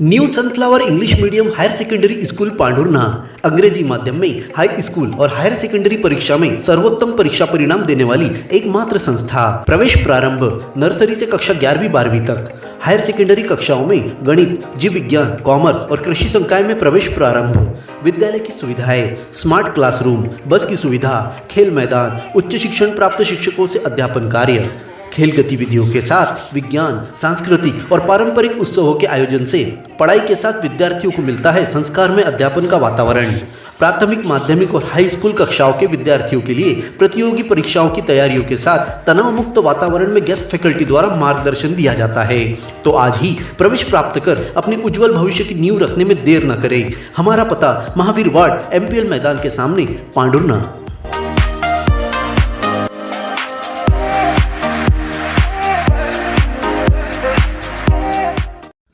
New sunflower English medium higher secondary school Pandhurna अंग्रेजी माध्यम में हाई स्कूल और हायर सेकेंडरी परीक्षा में सर्वोत्तम परीक्षा परिणाम देने वाली एकमात्र संस्था। प्रवेश प्रारंभ नर्सरी से कक्षा 11वीं-12वीं तक। हायर सेकेंडरी कक्षाओं में गणित, जीव विज्ञान, कॉमर्स और कृषि संकाय में प्रवेश प्रारंभ। विद्यालय की सुविधाएं, स्मार्ट क्लासरूम, बस की सुविधा, खेल मैदान, उच्च शिक्षण प्राप्त शिक्षकों से अध्यापन कार्य, खेल गतिविधियों के साथ विज्ञान, सांस्कृतिक और पारंपरिक उत्सवों के आयोजन से पढ़ाई के साथ विद्यार्थियों को मिलता है संस्कार में अध्यापन का वातावरण। प्राथमिक, माध्यमिक और हाई स्कूल कक्षाओं के विद्यार्थियों के लिए प्रतियोगी परीक्षाओं की तैयारियों के साथ तनाव मुक्त वातावरण में गेस्ट फैकल्टी द्वारा मार्गदर्शन दिया जाता है। तो आज ही प्रवेश प्राप्त कर अपने उज्जवल भविष्य की नींव रखने में देर न करें। हमारा पता महावीर वार्ड, MPL मैदान के सामने, पांढुर्णा।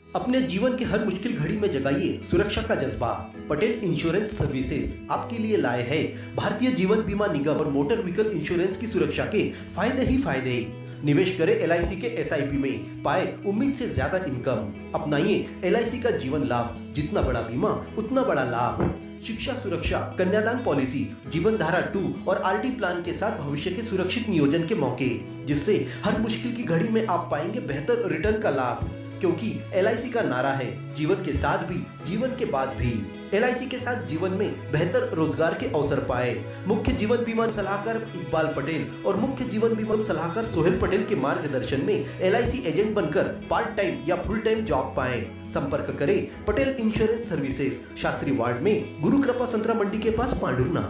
अपने जीवन के हर मुश्किल घड़ी में जगाइए सुरक्षा का जज्बा। पटेल इंश्योरेंस सर्विसेज आपके लिए लाए हैं भारतीय जीवन बीमा निगम और मोटर व्हीकल इंश्योरेंस की सुरक्षा के फायदे ही फायदे। निवेश करें LIC के SIP में, पाए उम्मीद से ज्यादा इनकम। अपनाइए LIC का जीवन लाभ, जितना बड़ा बीमा उतना बड़ा लाभ। शिक्षा सुरक्षा, कन्यादान पॉलिसी, जीवन धारा 2 और RD प्लान के साथ भविष्य के सुरक्षित नियोजन के मौके, जिससे हर मुश्किल की घड़ी में आप पाएंगे बेहतर रिटर्न का लाभ। क्योंकि LIC का नारा है जीवन के साथ भी, जीवन के बाद भी। LIC के साथ जीवन में बेहतर रोजगार के अवसर पाए। मुख्य जीवन बीमा सलाहकार इकबाल पटेल और मुख्य जीवन बीमा सलाहकार सोहेल पटेल के मार्गदर्शन में LIC एजेंट बनकर पार्ट टाइम या फुल टाइम जॉब पाएं। संपर्क करें Patel insurance services, Shastri ward में, गुरु कृपा संतरा मंडी के पास, पांढुर्णा।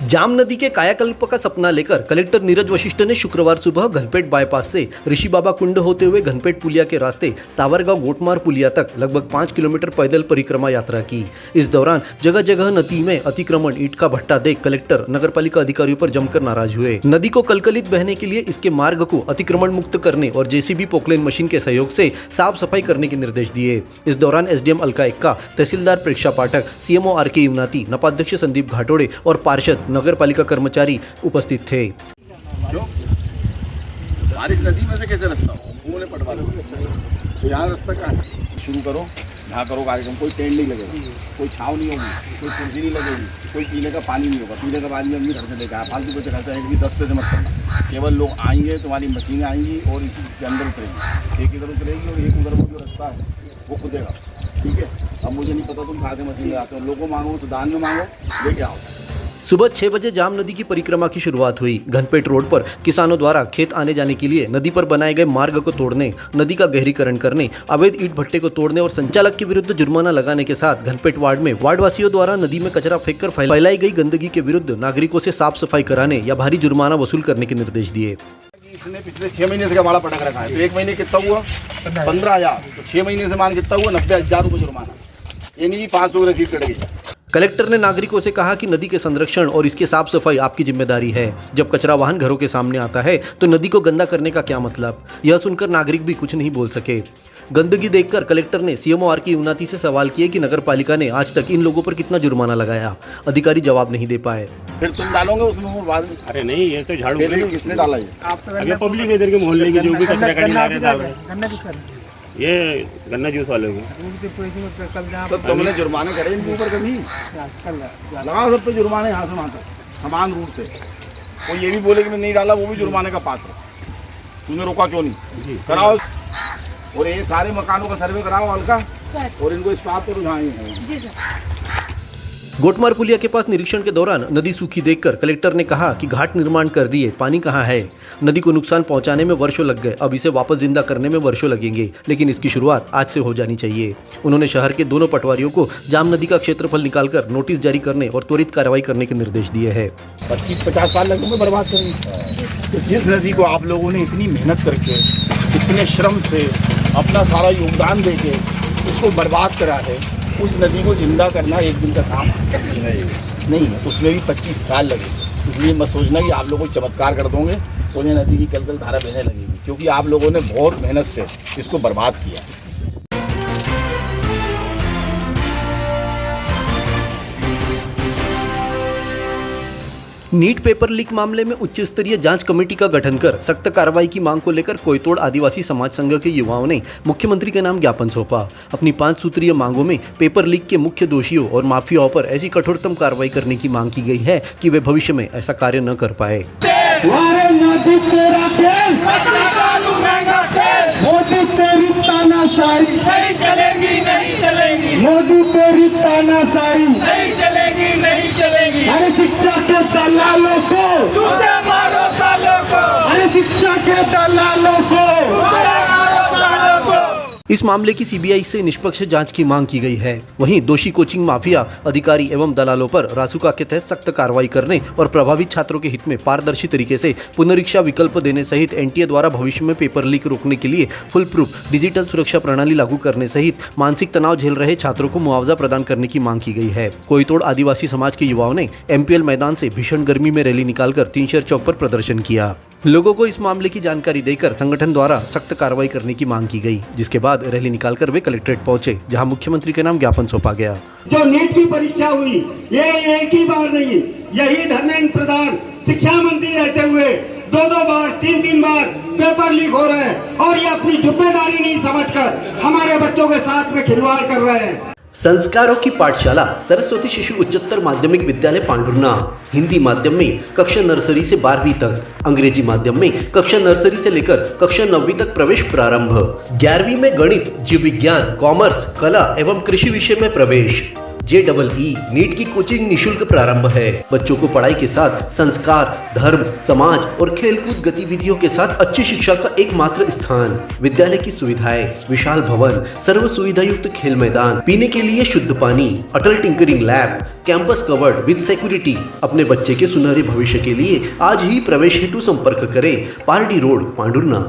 जाम नदी के कायाकल्प का सपना लेकर कलेक्टर नीरज वशिष्ठ ने शुक्रवार सुबह घनपेट बाईपास से ऋषि बाबा कुंड होते हुए घनपेट पुलिया के रास्ते सावरगांव गोटमार पुलिया तक लगभग 5 किलोमीटर पैदल परिक्रमा यात्रा की। इस दौरान जगह जगह नदी में अतिक्रमण, ईंट का भट्टा देख कलेक्टर नगरपालिका अधिकारियों पर जमकर नाराज हुए। नदी को कलकलित बहने के लिए इसके मार्ग को अतिक्रमण मुक्त करने और JCB पोकलेन मशीन के सहयोग से साफ सफाई करने के निर्देश दिए। इस दौरान SDM अलका एक्का, तहसीलदार प्रेक्षा पाठक, CMO RK युवनाती, नपाध्यक्ष संदीप घाटोड़े और पार्षद नगर पालिका कर्मचारी उपस्थित थे। बारिश नदी में से कैसे रास्ता हो पटवा लो, तो यहाँ रास्ता कहाँ शुरू करो, यहाँ करो कार्यक्रम। कोई टेंट नहीं लगेगा, कोई छाव नहीं होगी, कोई कुर्सी नहीं लगेगी, कोई पीने का पानी नहीं होगा। पीने का पानी हमने घर से देखा है, फालतू पैसे खर्चा है, 10 पैसे मत करना। केवल लोग आएंगे, तुम्हारी मशीनें आएंगी और इसके अंदर उतरेंगी। एक इधर उतरेगी और एक उधर जो रास्ता है वो खुदेगा। ठीक है, अब मुझे नहीं पता तुम खाते मशीन आते हो, लोगों मांगो तो दान में मांगो, लेके आओ। सुबह 6 बजे जाम नदी की परिक्रमा की शुरुआत हुई। घनपेट रोड पर किसानों द्वारा खेत आने जाने के लिए नदी पर बनाए गए मार्ग को तोड़ने, नदी का गहरीकरण करने, अवैध ईंट भट्टे को तोड़ने और संचालक के विरुद्ध जुर्माना लगाने के साथ घनपेट वार्ड में वार्डवासियों द्वारा नदी में कचरा फेंककर फैलाई गई गंदगी के विरुद्ध नागरिकों से साफ सफाई कराने या भारी जुर्माना वसूल करने के निर्देश दिए। इसने पिछले 6 महीने से भाड़ा पटक रखा है, तो 1 महीने कितना हुआ 15,000, तो 6 महीने से मान कितना हुआ 90,000 रुपये जुर्माना। ये नहीं 500 रसीद कट गई। कलेक्टर ने नागरिकों से कहा कि नदी के संरक्षण और इसके साफ सफाई आपकी जिम्मेदारी है। जब कचरा वाहन घरों के सामने आता है तो नदी को गंदा करने का क्या मतलब। यह सुनकर नागरिक भी कुछ नहीं बोल सके। गंदगी देखकर कलेक्टर ने CMO RK युवनाती से सवाल किए कि नगर पालिका ने आज तक इन लोगों पर कितना जुर्माना लगाया। अधिकारी जवाब नहीं दे पाए। फिर तुम डालोगे उसमें वो बाद में? अरे नहीं, ये तो झाड़ू किसने डाला ये? अभी पब्लिक इधर के मोहल्ले की जो भी कचरा करने आ रहे हैं, ये गन्ना जूस वाले को। तो तुमने जुर्माने करे इनके ऊपर कभी? लगाओ सब पे जुर्माने, यहाँ से वहाँ तक समान रूप से। कोई ये भी बोले कि मैं नहीं डाला, वो भी जुर्माने का पात्र। तूने रोका क्यों नहीं? कराओ। और ये सारे मकानों का सर्वे कराओ हल्का, और इनको इस बात पर रुझाएं। गोटमार पुलिया के पास निरीक्षण के दौरान नदी सूखी देखकर कलेक्टर ने कहा कि घाट निर्माण कर दिए, पानी कहाँ है। नदी को नुकसान पहुंचाने में वर्षों लग गए, अब इसे वापस जिंदा करने में वर्षों लगेंगे, लेकिन इसकी शुरुआत आज से हो जानी चाहिए। उन्होंने शहर के दोनों पटवारियों को जाम नदी का क्षेत्रफल निकालकर नोटिस जारी करने और त्वरित कार्रवाई करने के निर्देश दिए हैं। 25-50 साल लगेंगे बर्बाद करने। तो जिस नदी को आप लोगों ने इतनी मेहनत करके, इतने श्रम से, अपना सारा योगदान देके उसको बर्बाद करा है, उस नदी को जिंदा करना एक दिन का काम नहीं है, उसमें भी 25 साल लगेंगे। इसलिए मत सोचना कि आप लोग कोई चमत्कार कर दोगे और ये नदी की कल धारा बहने लगेगी, क्योंकि आप लोगों ने बहुत मेहनत से इसको बर्बाद किया। नीट पेपर लीक मामले में उच्च स्तरीय जांच कमेटी का गठन कर सख्त कार्रवाई की मांग को लेकर कोयतोड़ आदिवासी समाज संघ के युवाओं ने मुख्यमंत्री के नाम ज्ञापन सौंपा। अपनी 5 सूत्रीय मांगों में पेपर लीक के मुख्य दोषियों और माफियाओं पर ऐसी कठोरतम कार्रवाई करने की मांग की गई है कि वे भविष्य में ऐसा कार्य न कर पाए। मोदी तेरी तानाशाही नहीं चलेगी, नहीं चलेगी। मोदी तेरी तानाशाही नहीं चलेगी, नहीं चलेगी। अरे शिक्षा के दलालों को जूते मारो सालों को। अरे शिक्षा के दलालों को जूते मारो सालों को। इस मामले की सीबीआई से निष्पक्ष जांच की मांग की गई है। वहीं दोषी कोचिंग माफिया अधिकारी एवं दलालों पर रासुका के तहत सख्त कार्रवाई करने और प्रभावित छात्रों के हित में पारदर्शी तरीके से पुनरीक्षा विकल्प देने सहित एनटीए द्वारा भविष्य में पेपर लीक रोकने के लिए फुल प्रूफ डिजिटल सुरक्षा प्रणाली लागू करने सहित मानसिक तनाव झेल रहे छात्रों को मुआवजा प्रदान करने की मांग की गई है। कोयतोड़ आदिवासी समाज के युवाओं ने एमपीएल मैदान से भीषण गर्मी में रैली निकालकर 3 शेर चौक पर प्रदर्शन किया। लोगों को इस मामले की जानकारी देकर संगठन द्वारा सख्त कार्रवाई करने की मांग की गई, जिसके बाद रैली निकालकर वे कलेक्ट्रेट पहुंचे, जहां मुख्यमंत्री के नाम ज्ञापन सौंपा गया। जो नीट की परीक्षा हुई ये एक ही बार नहीं, यही धर्मेंद्र प्रधान शिक्षा मंत्री रहते हुए 2-2 बार 3-3 बार पेपर लीक हो रहे हैं और ये अपनी जिम्मेदारी नहीं समझकर हमारे बच्चों के साथ में खिलवाड़ कर रहे हैं। संस्कारों की पाठशाला सरस्वती शिशु उच्चतर माध्यमिक विद्यालय पांडुरना हिंदी माध्यम में कक्षा नर्सरी से 12वीं तक, अंग्रेजी माध्यम में कक्षा नर्सरी से लेकर कक्षा 9वीं तक प्रवेश प्रारंभ। 11वीं में गणित, जीव विज्ञान, कॉमर्स, कला एवं कृषि विषय में प्रवेश। JEE नीट की कोचिंग निशुल्क प्रारंभ है। बच्चों को पढ़ाई के साथ संस्कार, धर्म, समाज और खेलकूद गतिविधियों के साथ अच्छी शिक्षा का एकमात्र स्थान। विद्यालय की सुविधाएं, विशाल भवन, सर्व सुविधा युक्त खेल मैदान, पीने के लिए शुद्ध पानी, Atal tinkering lab, campus covered with security. अपने बच्चे के सुनहरे भविष्य के लिए आज ही प्रवेश हेतु संपर्क करें। पारडी रोड, पांडुरना।